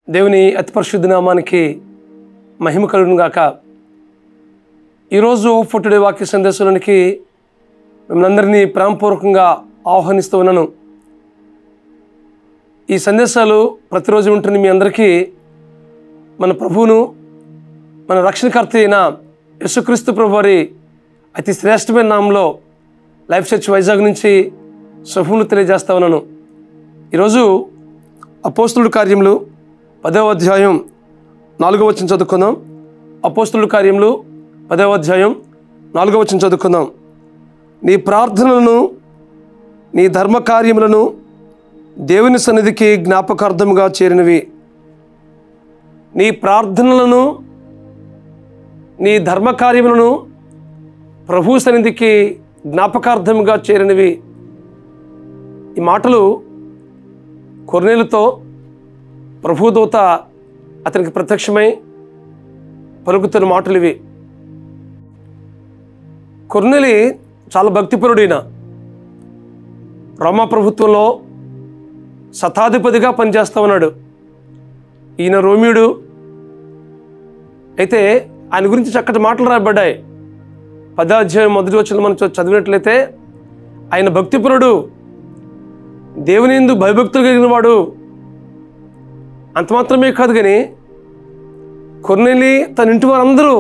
దేవుని అతి పరిశుద్ధ నామానికి మహిమ కలుగును గాక. ఈరోజు ఫర్ టుడే వాక్య సందేశంలోనికి మిమ్మల్ని అందరినీ ప్రేమపూర్వకంగా ఆహ్వానిస్తూ ఉన్నాను. ఈ సందేశాలు ప్రతిరోజు ఉంటున్న మీ అందరికీ మన ప్రభువును, మన రక్షణకర్త అయిన యేసుక్రీస్తు ప్రభు వారి అతి శ్రేష్టమైన నామంలో లైఫ్ చర్చ్ వైజాగ్ నుంచి శుభములు తెలియజేస్తా ఉన్నాను. ఈరోజు అపోస్తలుల కార్యములు 10వ అధ్యాయం 4వ వచనం చదువుకుందాం. అపోస్తలుల కార్యములు 10వ అధ్యాయం 4వ వచనం చదువుకుందాం. నీ ప్రార్థనలను, నీ ధర్మ కార్యములను దేవుని సన్నిధికి జ్ఞాపకార్థముగా చేరినవి. నీ ప్రార్థనలను, నీ ధర్మ కార్యములను ప్రభు సన్నిధికి జ్ఞాపకార్థముగా చేరినవి. ఈ మాటలు కొర్నేలుతో ప్రభుదూత అతనికి ప్రత్యక్షమై పలుకుతున్న మాటలు ఇవి. కొర్నేలి చాలా భక్తిపరుడైన, రోమా ప్రభుత్వంలో శతాధిపతిగా పనిచేస్తూ ఉన్నాడు. ఈయన రోమియుడు. అయితే ఆయన గురించి చక్కటి మాటలు రాయబడ్డాయి. 10వ అధ్యాయం 1వ వచనం మనం చదివినట్లయితే, ఆయన భక్తిపరుడు, దేవుని యందు భయభక్తులు కలిగిన వాడు. అంత మాత్రమే కాదు కానీ కొర్నేలి తన ఇంటి వారందరూ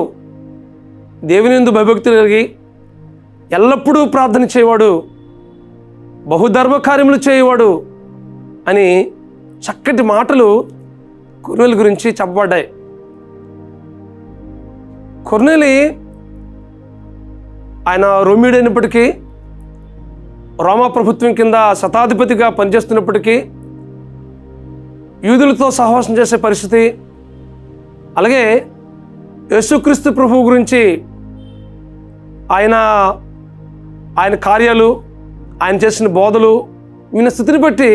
దేవుని యందు భయభక్తులు కలిగి ఎల్లప్పుడూ ప్రార్థన చేయవాడు, బహుధర్మ కార్యములు చేయవాడు అని చక్కటి మాటలు కొర్నేలి గురించి చెప్పబడ్డాయి. కొర్నేలి ఆయన రోమియుడు అయినప్పటికీ, రోమా ప్రభుత్వం కింద శతాధిపతిగా పనిచేస్తున్నప్పటికీ యూదులతో సహవాసం చేసే పరిస్థితి, అలాగే యేసుక్రీస్తు ప్రభువు గురించి ఆయన కార్యాలు, ఆయన చేసిన బోధలు విన్న స్థితిని బట్టి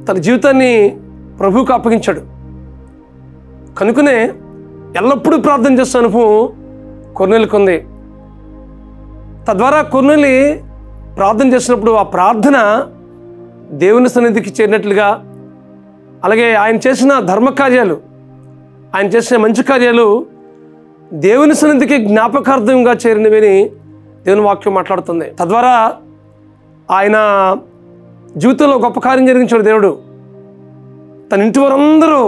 తన జీవితాన్ని ప్రభువుకు అప్పగించాడు. కనుకనే ఎల్లప్పుడూ ప్రార్థన చేసే అనుభవం కొర్నేలికి ఉంది. తద్వారా కొర్నేలి ప్రార్థన చేసినప్పుడు ఆ ప్రార్థన దేవుని సన్నిధికి చేరినట్లుగా, అలాగే ఆయన చేసిన ధర్మకార్యాలు, ఆయన చేసిన మంచి కార్యాలు దేవుని సన్నిధికి జ్ఞాపకార్థంగా చేరినవని దేవుని వాక్యం మాట్లాడుతుంది. తద్వారా ఆయన జీవితంలో గొప్ప కార్యం జరిగించాడు దేవుడు. తన ఇంటి వారందరూ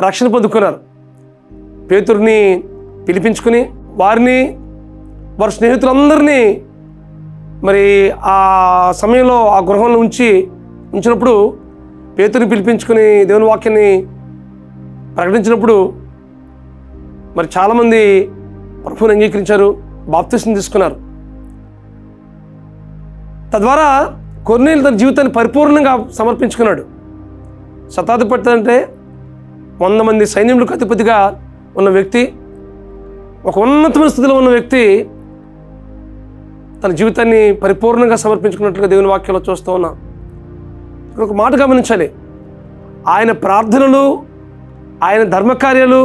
రక్షణ పొందుకున్నారు. పేతురుని పిలిపించుకుని వారి స్నేహితులందరినీ మరి ఆ సమయంలో ఆ గృహంలో ఉంచినప్పుడు పేతురుని పిలిపించుకుని దేవుని వాక్యాన్ని ప్రకటించినప్పుడు మరి చాలామంది ప్రభువుని అంగీకరించారు, బాప్తిసం తీసుకున్నారు. తద్వారా కొర్నేలి తన జీవితాన్ని పరిపూర్ణంగా సమర్పించుకున్నాడు. శతాధిపతి అంటే 100 మంది సైన్యములకు అధిపతిగా ఉన్న వ్యక్తి, ఒక ఉన్నతమైన స్థితిలో ఉన్న వ్యక్తి తన జీవితాన్ని పరిపూర్ణంగా సమర్పించుకున్నట్లుగా దేవుని వాక్యంలో చూస్తూ ఉన్నాం. ఇక్కడ ఒక మాట గమనించాలి. ఆయన ప్రార్థనలు, ఆయన ధర్మకార్యాలు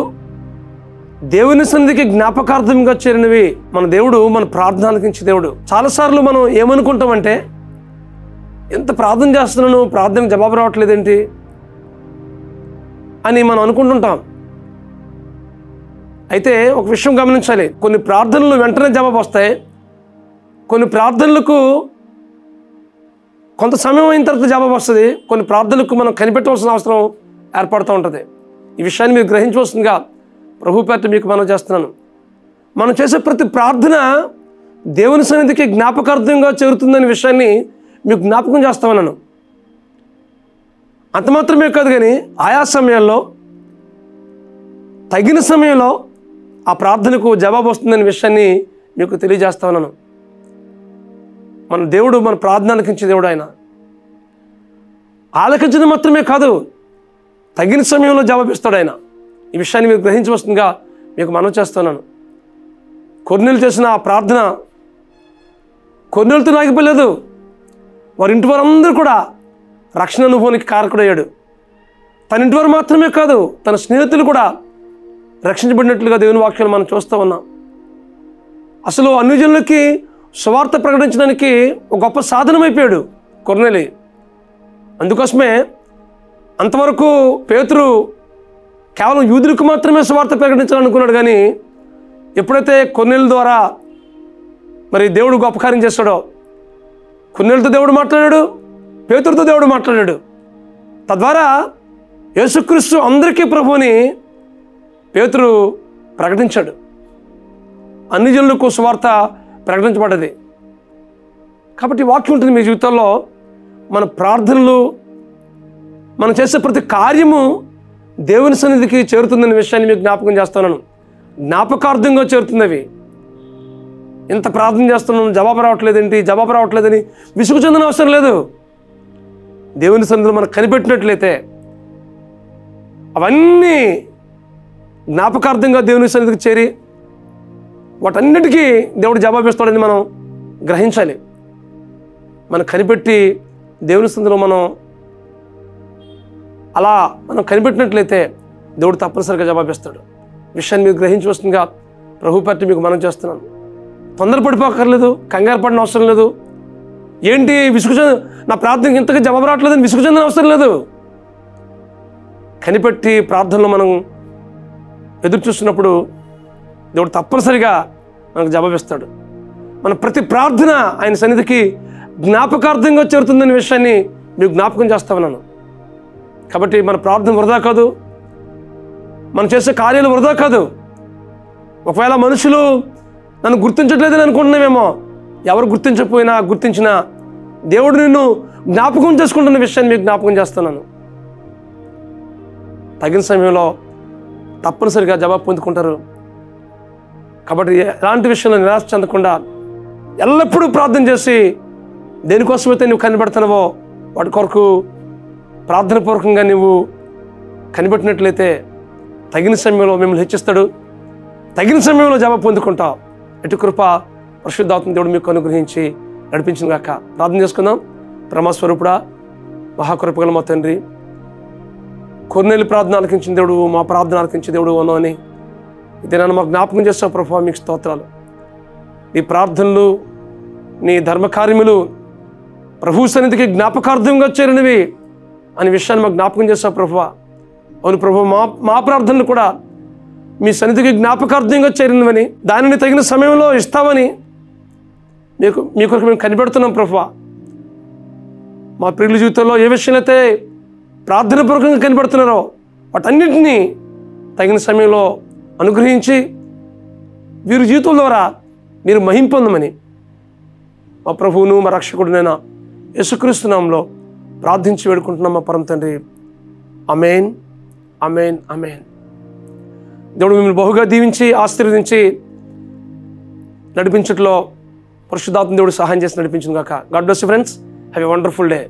దేవుని సన్నిధికి జ్ఞాపకార్థంగా చేరినవి. మన దేవుడు మన ప్రార్థన ఆలకించే దేవుడు. చాలాసార్లు మనం ఏమనుకుంటామంటే, ఎంత ప్రార్థన చేస్తున్నాను, ప్రార్థనకు జవాబు రావట్లేదేంటి అని మనం అనుకుంటుంటాం. అయితే ఒక విషయం గమనించాలి. కొన్ని ప్రార్థనలు వెంటనే జవాబు వస్తాయి, కొన్ని ప్రార్థనలకు కొంత సమయం అయిన తర్వాత జవాబు వస్తుంది, కొన్ని ప్రార్థనలకు మనం కనిపెట్టవలసిన అవసరం ఏర్పడుతూ ఉంటుంది. ఈ విషయాన్ని మీరు గ్రహించవలసిందిగా ప్రభు పేరిట మీకు మనం చేస్తున్నాను. మనం చేసే ప్రతి ప్రార్థన దేవుని సన్నిధికి జ్ఞాపకార్థంగా చేరుతుందనే విషయాన్ని మీకు జ్ఞాపకం చేస్తామన్నాను. అంత మాత్రమే కాదు కానీ ఆయా సమయాల్లో, తగిన సమయంలో ఆ ప్రార్థనకు జవాబు వస్తుందనే విషయాన్ని మీకు తెలియజేస్తా ఉన్నాను. మన దేవుడు మన ప్రార్థన ఆలకించే దేవుడు. ఆయన ఆలకించడం మాత్రమే కాదు, తగిన సమయంలో జవాబిస్తాడు ఆయన. ఈ విషయాన్ని మీరు గ్రహించవలసిందిగా మీకు మనవి చేస్తున్నాను. కొర్నేలి చేసిన ఆ ప్రార్థన కొర్నేలితో ఆగిపోలేదు. వారి ఇంటి వారందరూ కూడా రక్షణ అనుభవానికి కారకుడయ్యాడు. తన ఇంటి వారు మాత్రమే కాదు, తన స్నేహితులు కూడా రక్షించబడినట్లుగా దేవుని వాక్యాలు మనం చూస్తూ ఉన్నాం. అసలు అన్యజనులకి సువార్త ప్రకటించడానికి ఒక గొప్ప సాధనమైపోయాడు కొర్నేలి. అందుకోసమే అంతవరకు పేతురు కేవలం యూదులకు మాత్రమే సువార్త ప్రకటించాలనుకున్నాడు. కానీ ఎప్పుడైతే కొర్నేలు ద్వారా మరి దేవుడు గొప్ప కార్యం చేస్తాడో, కొర్నేలుతో దేవుడు మాట్లాడాడు, పేతురుతో దేవుడు మాట్లాడాడు. తద్వారా యేసుక్రీస్తు అందరికీ ప్రభువుని పేతురు ప్రకటించాడు. అన్ని జనులకు సువార్త ప్రకటించబడ్డది. కాబట్టి వాక్యం ఉంటుంది మీ జీవితంలో. మన ప్రార్థనలు, మనం చేసే ప్రతి కార్యము దేవుని సన్నిధికి చేరుతుందనే విషయాన్ని మీకు జ్ఞాపకం చేస్తున్నాను. జ్ఞాపకార్థంగా చేరుతుంది. అవి ఇంత ప్రార్థన చేస్తున్నాం, జవాబు రావట్లేదని విసుగు చెందిన అవసరం లేదు. దేవుని సన్నిధిలో మనం కనిపెట్టినట్లయితే అవన్నీ జ్ఞాపకార్థంగా దేవుని సన్నిధికి చేరి వాటన్నిటికీ దేవుడు జవాబిస్తాడని మనం గ్రహించాలి. మనం కనిపెట్టి దేవుని సన్నిధిలో మనం కనిపెట్టినట్లయితే దేవుడు తప్పనిసరిగా జవాబిస్తాడు. విషయాన్ని మీరు గ్రహించవలసిందిగా ప్రభు పట్టి మీకు మనం చేస్తున్నాను. తొందరపడిపోకర్లేదు, కంగారు పడిన అవసరం లేదు. ఏంటి నా ప్రార్థనకి ఇంతగా జవాబు రావట్లేదని విసుగు చెందిన అవసరం లేదు. కనిపెట్టి ప్రార్థనలో మనం ఎదురు చూస్తున్నప్పుడు దేవుడు తప్పనిసరిగా మనకు జవాబిస్తాడు. మన ప్రతి ప్రార్థన ఆయన సన్నిధికి జ్ఞాపకార్థంగా చేరుతుందనే విషయాన్ని మీకు జ్ఞాపకం చేస్తా ఉన్నాను. కాబట్టి మన ప్రార్థన వృధా కాదు, మనం చేసే కార్యాలు వృధా కాదు. ఒకవేళ మనుషులు నన్ను గుర్తించట్లేదని అనుకుంటున్నామేమో, ఎవరు గుర్తించినా దేవుడు నిన్ను జ్ఞాపకం చేసుకుంటున్న విషయాన్ని మీకు జ్ఞాపకం చేస్తున్నాను. తగిన సమయంలో తప్పనిసరిగా జవాబు పొందుకుంటారు. కాబట్టి ఎలాంటి విషయంలో నిరాశ చెందకుండా ఎల్లప్పుడూ ప్రార్థన చేసి దేనికోసమైతే నువ్వు కనిపెడుతున్నావో వాటి కొరకు ప్రార్థనపూర్వకంగా నువ్వు కనిపెట్టినట్లయితే తగిన సమయంలో మిమ్మల్ని హెచ్చిస్తాడు. తగిన సమయంలో జవాబు పొందుకుంటావు. ఎటు కృప పరిశుద్ధాత్మ దేవుడు మీకు అనుగ్రహించి నడిపించిన గాక. ప్రార్థన చేసుకుందాం. పరమస్వరూపుడా, మహాకృపగల మా తండ్రి, కొర్నేలు ప్రార్థన ఆలకించిన దేవుడు, మా ప్రార్థన ఆలకించిన దేవుడు అని ఇదే నన్ను మాకు జ్ఞాపకం చేస్తావు ప్రభువా. మీకు స్తోత్రాలు. నీ ప్రార్థనలు, నీ ధర్మకార్యములు ప్రభు సన్నిధికి జ్ఞాపకార్థంగా చేరినవి అనే విషయాన్ని మాకు జ్ఞాపకం చేస్తావు ప్రభువా. అవును ప్రభు, మా ప్రార్థనలు కూడా మీ సన్నిధికి జ్ఞాపకార్థంగా చేరినవని, దానిని తగిన సమయంలో ఇస్తామని మీ కొరకు మేము కనిపెడుతున్నాం ప్రభువా. మా ప్రియుల జీవితంలో ఏ విషయంలో అయితే ప్రార్థనాపూర్వకంగా కనిపెడుతున్నారో వాటన్నింటినీ తగిన సమయంలో అనుగ్రహించి వీరి జీవితం ద్వారా మీరు మహిమ పొందమని మా ప్రభువును మా రక్షకుడునైన యేసుక్రీస్తు నామములో ప్రార్థించి వేడుకుంటున్నాం మా పరమ తండ్రి. ఆమేన్, ఆమేన్, ఆమేన్. దేవుడు మిమ్మల్ని బహుగా దీవించి ఆశీర్వదించి నడిపించట్లో పరిశుద్ధాత్మ దేవుడు సహాయం చేసి నడిపించును గాక. God bless you friends. Have a wonderful day.